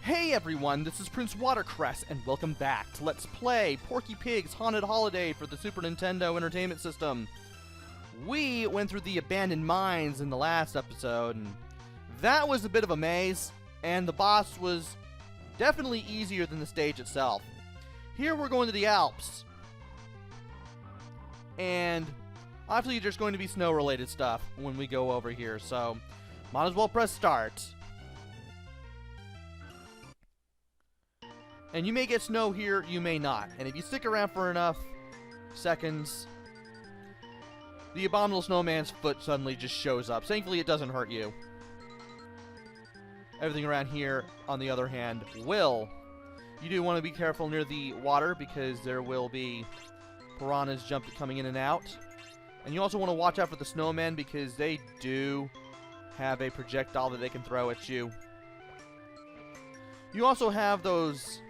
Hey everyone, this is PrinceWatercress, and welcome back to Let's Play Porky Pig's Haunted Holiday for the Super Nintendo Entertainment System. We went through the abandoned mines in the last episode, and that was a bit of a maze, and the boss was definitely easier than the stage itself. Here we're going to the Alps, and obviously there's going to be snow-related stuff when we go over here, so might as well press start. And you may get snow here, you may not. And if you stick around for enough seconds, the abominable snowman's foot suddenly just shows up. Thankfully, it doesn't hurt you. Everything around here, on the other hand, will. You do want to be careful near the water because there will be piranhas coming in and out. And you also want to watch out for the snowmen because they do have a projectile that they can throw at you. You also have those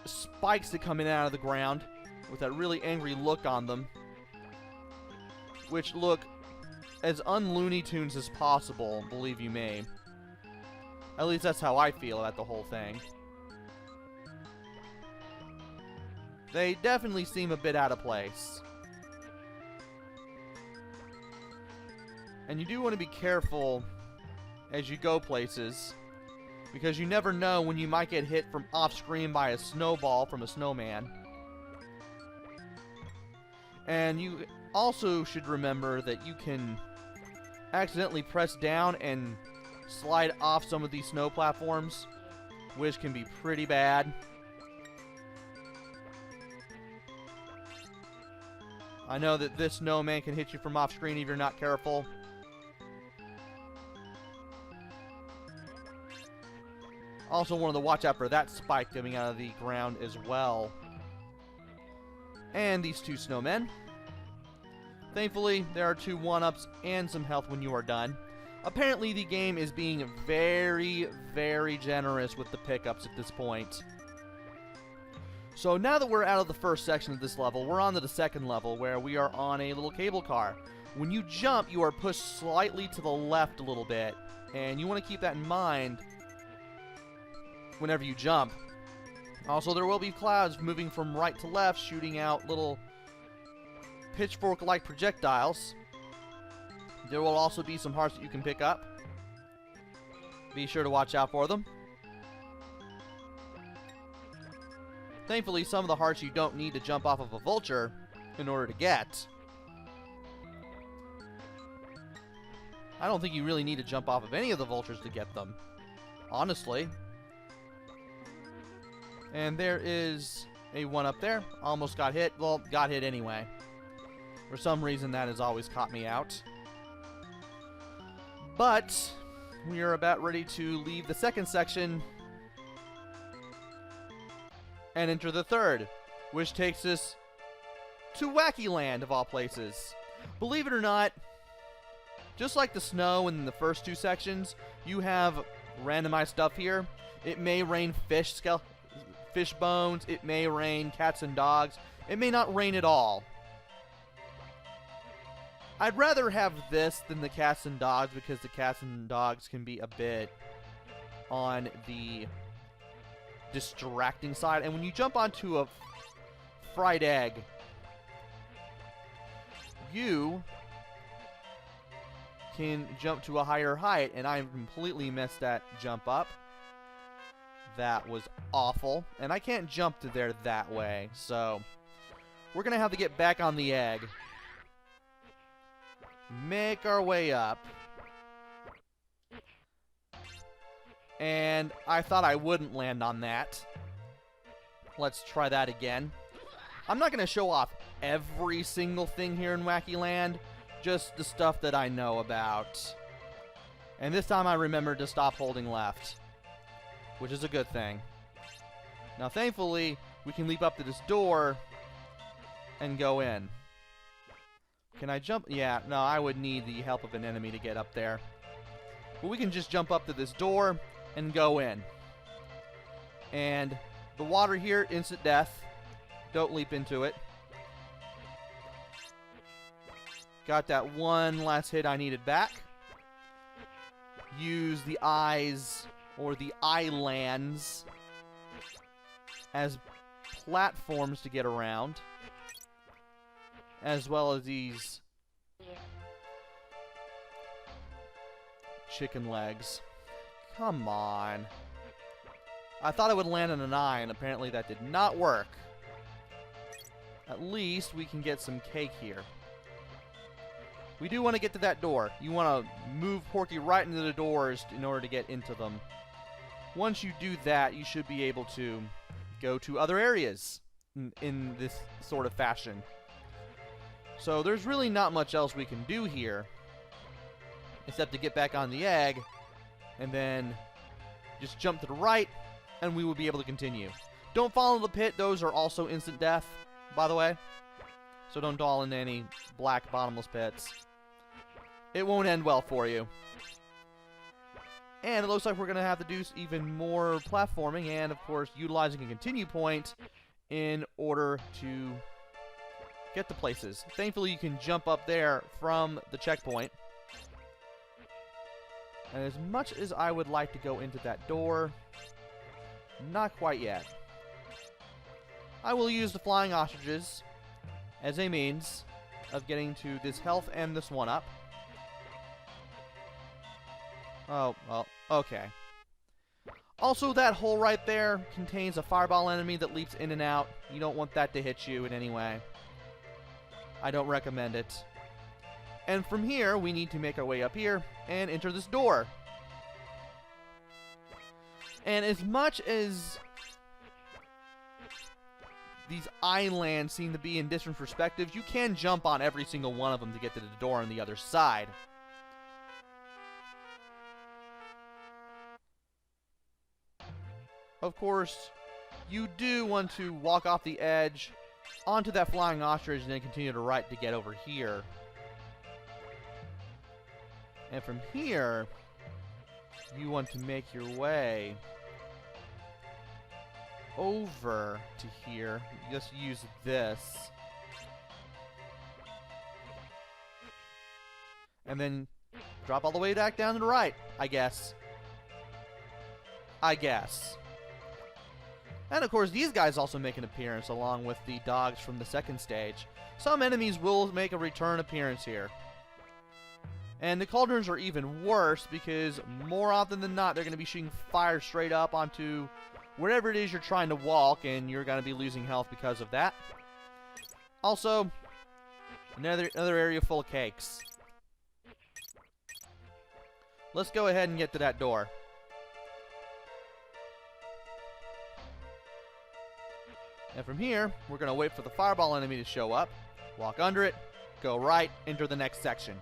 spikes that come in out of the ground with that really angry look on them, which look as un-Looney Tunes as possible, believe you me. At least that's how I feel about the whole thing. They definitely seem a bit out of place. And you do want to be careful as you go places, because you never know when you might get hit from off-screen by a snowball from a snowman. And you also should remember that you can accidentally press down and slide off some of these snow platforms, which can be pretty bad. I know that this snowman can hit you from off-screen if you're not careful. Also wanted to watch out for that spike coming out of the ground as well. And these two snowmen. Thankfully, there are two 1-ups and some health when you are done. Apparently, the game is being very, very generous with the pickups at this point. So now that we're out of the first section of this level, we're on to the second level where we are on a little cable car. When you jump, you are pushed slightly to the left a little bit. And you want to keep that in mind whenever you jump. Also, there will be clouds moving from right to left, shooting out little pitchfork-like projectiles. There will also be some hearts that you can pick up. Be sure to watch out for them. Thankfully, some of the hearts you don't need to jump off of a vulture in order to get. I don't think you really need to jump off of any of the vultures to get them, honestly. And there is a 1-up there. Almost got hit. Well, got hit anyway. For some reason, that has always caught me out. But we are about ready to leave the second section and enter the third, which takes us to Wacky Land, of all places. Believe it or not, just like the snow in the first two sections, you have randomized stuff here. It may rain fish bones, it may rain cats and dogs, it may not rain at all. I'd rather have this than the cats and dogs because the cats and dogs can be a bit on the distracting side. And when you jump onto a fried egg, you can jump to a higher height, and I completely messed that jump up. That was awful, and I can't jump to there that way, so we're gonna have to get back on the egg, make our way up, and I thought I wouldn't land on that. Let's try that again. I'm not gonna show off every single thing here in Wacky Land, just the stuff that I know about. And this time I remembered to stop holding left, which is a good thing. Now, thankfully, we can leap up to this door and go in. Can I jump? Yeah, no, I would need the help of an enemy to get up there. But we can just jump up to this door and go in. And the water here, instant death. Don't leap into it. Got that one last hit I needed back. Use the eyes or the islands, as platforms to get around, as well as these chicken legs. Come on. I thought I would land on an eye, and apparently that did not work. At least we can get some cake here. We do want to get to that door. You want to move Porky right into the doors in order to get into them. Once you do that, you should be able to go to other areas in this sort of fashion. So there's really not much else we can do here, except to get back on the egg, and then just jump to the right, and we will be able to continue. Don't fall into the pit. Those are also instant death, by the way. So don't fall into any black bottomless pits. It won't end well for you. And it looks like we're going to have to do even more platforming and, of course, utilizing a continue point in order to get to places. Thankfully, you can jump up there from the checkpoint. And as much as I would like to go into that door, not quite yet. I will use the flying ostriches as a means of getting to this health and this one up. Oh, well, okay. Also, that hole right there contains a fireball enemy that leaps in and out. You don't want that to hit you in any way. I don't recommend it. And from here, we need to make our way up here and enter this door. And as much as these islands seem to be in different perspectives, you can jump on every single one of them to get to the door on the other side. Of course, you do want to walk off the edge onto that flying ostrich and then continue to right to get over here. And from here, you want to make your way over to here. You just use this. And then drop all the way back down to the right, I guess. And of course, these guys also make an appearance along with the dogs from the second stage. Some enemies will make a return appearance here. And the cauldrons are even worse because more often than not, they're going to be shooting fire straight up onto wherever it is you're trying to walk, and you're going to be losing health because of that. Also, another area full of cakes. Let's go ahead and get to that door. And from here, we're going to wait for the fireball enemy to show up, walk under it, go right, enter the next section.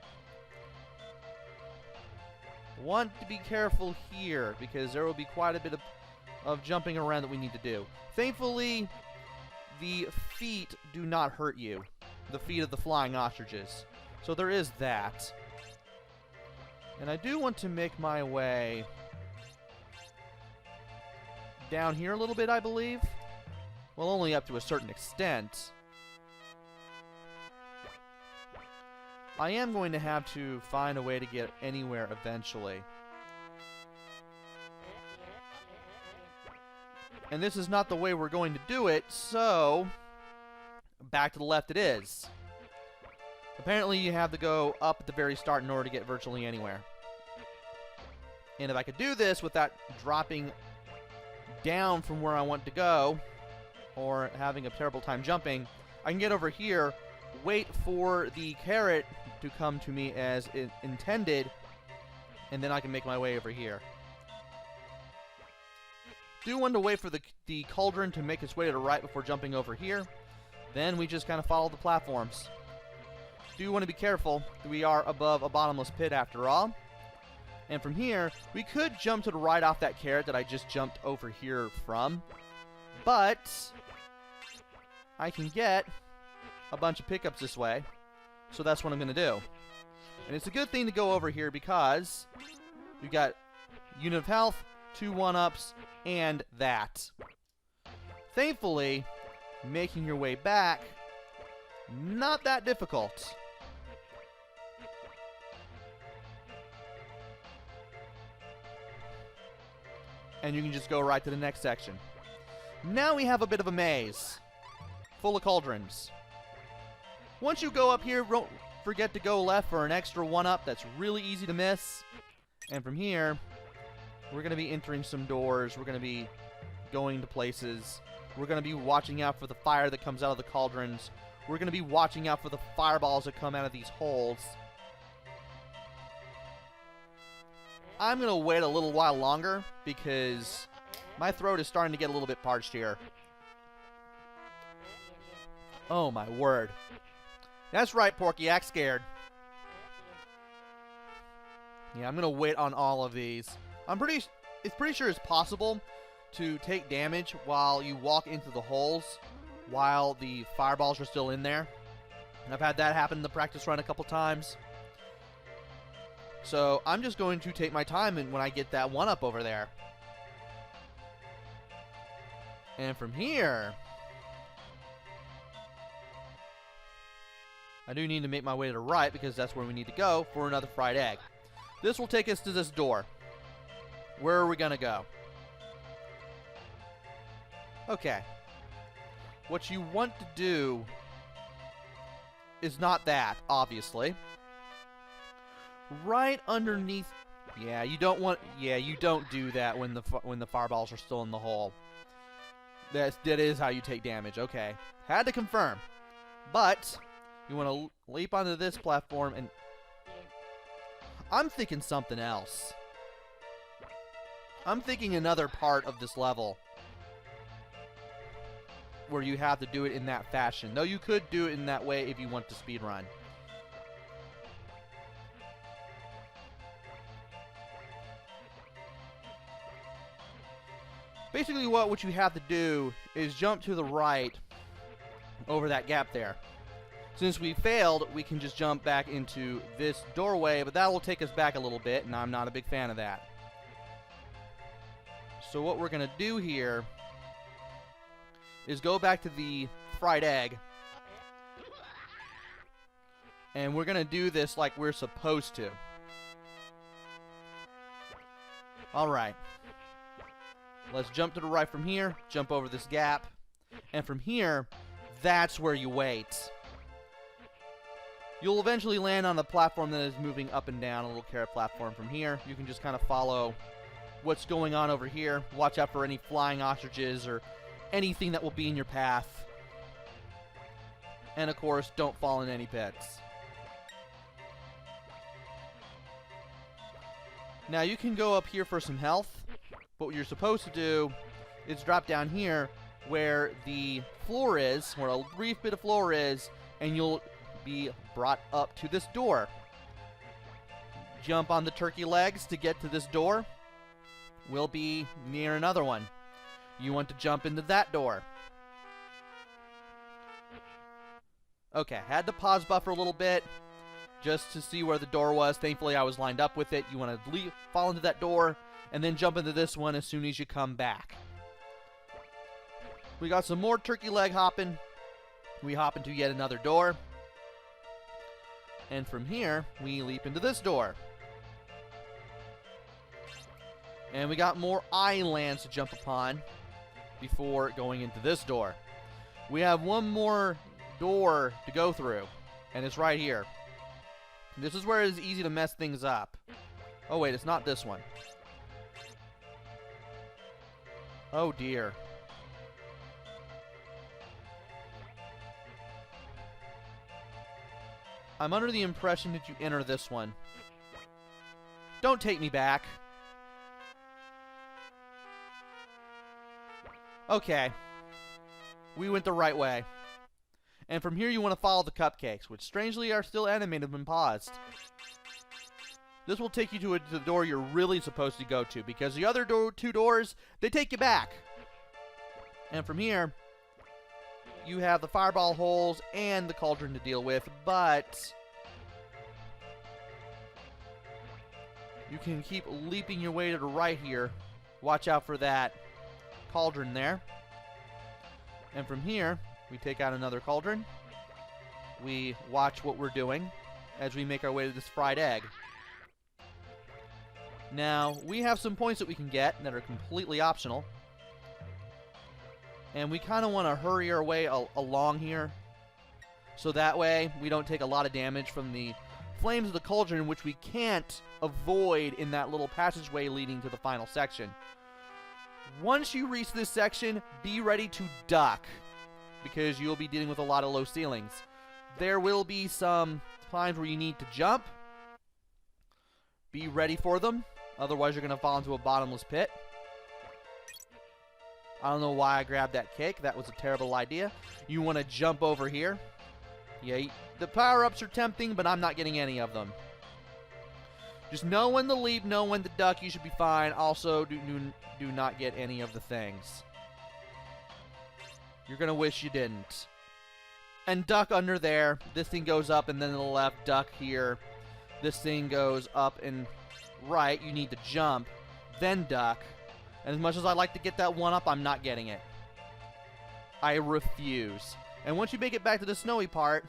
Want to be careful here, because there will be quite a bit of jumping around that we need to do. Thankfully, the feet do not hurt you. The feet of the flying ostriches. So there is that. And I do want to make my way down here a little bit, I believe. Well, only up to a certain extent. I am going to have to find a way to get anywhere eventually. And this is not the way we're going to do it, so back to the left it is. Apparently you have to go up at the very start in order to get virtually anywhere. And if I could do this without dropping down from where I want to go, or having a terrible time jumping, I can get over here, wait for the carrot to come to me as intended, and then I can make my way over here. Do want to wait for the cauldron to make its way to the right before jumping over here. Then we just kind of follow the platforms. Do want to be careful. We are above a bottomless pit after all. And from here, we could jump to the right off that carrot that I just jumped over here from. But I can get a bunch of pickups this way. So that's what I'm going to do. And it's a good thing to go over here because we've got unit of health, 2 1-ups, and that. Thankfully, making your way back, not that difficult. and you can just go right to the next section. Now we have a bit of a maze, full of cauldrons. Once you go up here, don't forget to go left for an extra one-up that's really easy to miss. And from here, we're going to be entering some doors. We're going to be going to places. We're going to be watching out for the fire that comes out of the cauldrons. We're going to be watching out for the fireballs that come out of these holes. I'm going to wait a little while longer because my throat is starting to get a little bit parched here. Oh my word. That's right, Porky, act scared. Yeah, I'm going to wait on all of these. It's pretty sure it's possible to take damage while you walk into the holes while the fireballs are still in there. And I've had that happen in the practice run a couple times. So I'm just going to take my time and when I get that one up over there. And from here, I do need to make my way to the right because that's where we need to go for another fried egg. This will take us to this door. Where are we going to go? Okay. What you want to do is not that, obviously. Right underneath. Yeah, you don't do that when the fireballs are still in the hole. That is how you take damage. Okay. Had to confirm. But you want to leap onto this platform and I'm thinking something else. I'm thinking another part of this level where you have to do it in that fashion. Though you could do it in that way if you want to speedrun. Basically what you have to do is jump to the right over that gap there. Since we failed, we can just jump back into this doorway, but that will take us back a little bit, and I'm not a big fan of that. So what we're going to do here is go back to the fried egg. And we're going to do this like we're supposed to. Alright. Let's jump to the right from here, jump over this gap, and from here, that's where you wait. You'll eventually land on the platform that is moving up and down, a little carrot platform from here. You can just kind of follow what's going on over here. Watch out for any flying ostriches or anything that will be in your path. And of course, don't fall in any pits. Now you can go up here for some health. But what you're supposed to do is drop down here where the floor is, where a brief bit of floor is, and you'll be brought up to this door. Jump on the turkey legs to get to this door. We'll be near another one. You want to jump into that door. Okay, had to pause buffer a little bit just to see where the door was. Thankfully, I was lined up with it. You want to fall into that door and then jump into this one as soon as you come back. We got some more turkey leg hopping. We hop into yet another door. And from here, we leap into this door. And we got more islands to jump upon before going into this door. We have one more door to go through, and it's right here. This is where it's easy to mess things up. Oh wait, it's not this one. Oh dear. I'm under the impression that you enter this one. Don't take me back. Okay. We went the right way. And from here you want to follow the cupcakes, which strangely are still animated when paused. This will take you to the door you're really supposed to go to, because the other two doors, they take you back. And from here, you have the fireball holes and the cauldron to deal with, but you can keep leaping your way to the right here. Watch out for that cauldron there. And from here, we take out another cauldron. We watch what we're doing as we make our way to this fried egg. Now, we have some points that we can get that are completely optional. And we kind of want to hurry our way along here. So that way, we don't take a lot of damage from the flames of the cauldron, which we can't avoid in that little passageway leading to the final section. Once you reach this section, be ready to duck, because you'll be dealing with a lot of low ceilings. There will be some times where you need to jump. Be ready for them, otherwise you're going to fall into a bottomless pit. I don't know why I grabbed that cake. That was a terrible idea. You want to jump over here. Yeah, the power-ups are tempting, but I'm not getting any of them. Just know when to leap, know when to duck. You should be fine. Also, do not get any of the things. You're going to wish you didn't. And duck under there. This thing goes up, and then to the left, duck here. This thing goes up and right. You need to jump, then duck. And as much as I'd like to get that one up, I'm not getting it. I refuse. And once you make it back to the snowy part,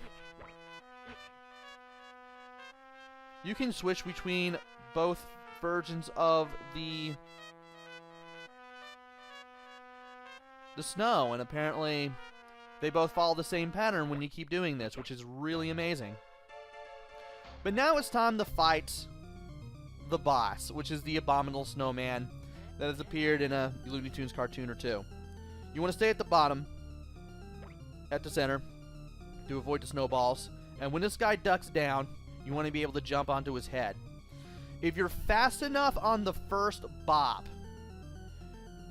you can switch between both versions of the snow. And apparently, they both follow the same pattern when you keep doing this, which is really amazing. But now it's time to fight the boss, which is the abominable snowman that has appeared in a Looney Tunes cartoon or two. You want to stay at the bottom, at the center, to avoid the snowballs. And when this guy ducks down, you want to be able to jump onto his head. If you're fast enough on the first bop,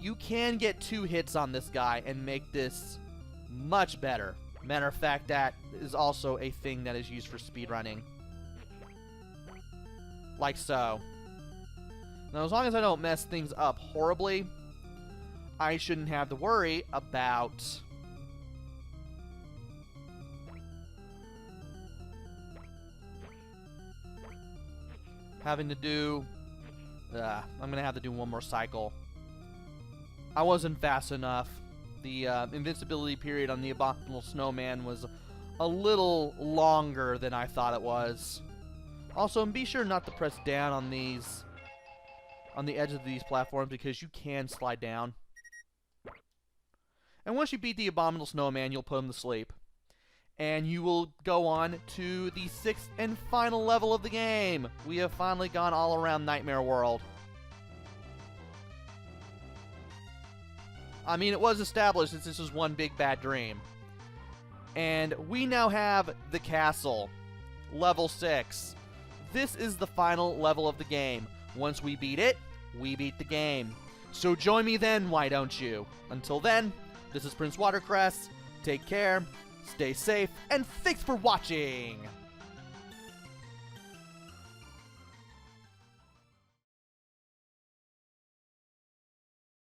you can get 2 hits on this guy and make this much better. Matter of fact, that is also a thing that is used for speedrunning. Like so. Now, as long as I don't mess things up horribly, I shouldn't have to worry about having to do... I'm going to have to do one more cycle. I wasn't fast enough. The invincibility period on the abominable snowman was a little longer than I thought it was. Also, be sure not to press down on these, on the edge of these platforms, because you can slide down. And once you beat the abominable snowman, you'll put him to sleep. And you will go on to the 6th and final level of the game. We have finally gone all around Nightmare World. I mean, it was established that this was one big bad dream. And we now have the castle, level 6. This is the final level of the game. Once we beat it, we beat the game. So join me then, why don't you? Until then, this is PrinceWatercress. Take care, stay safe, and thanks for watching!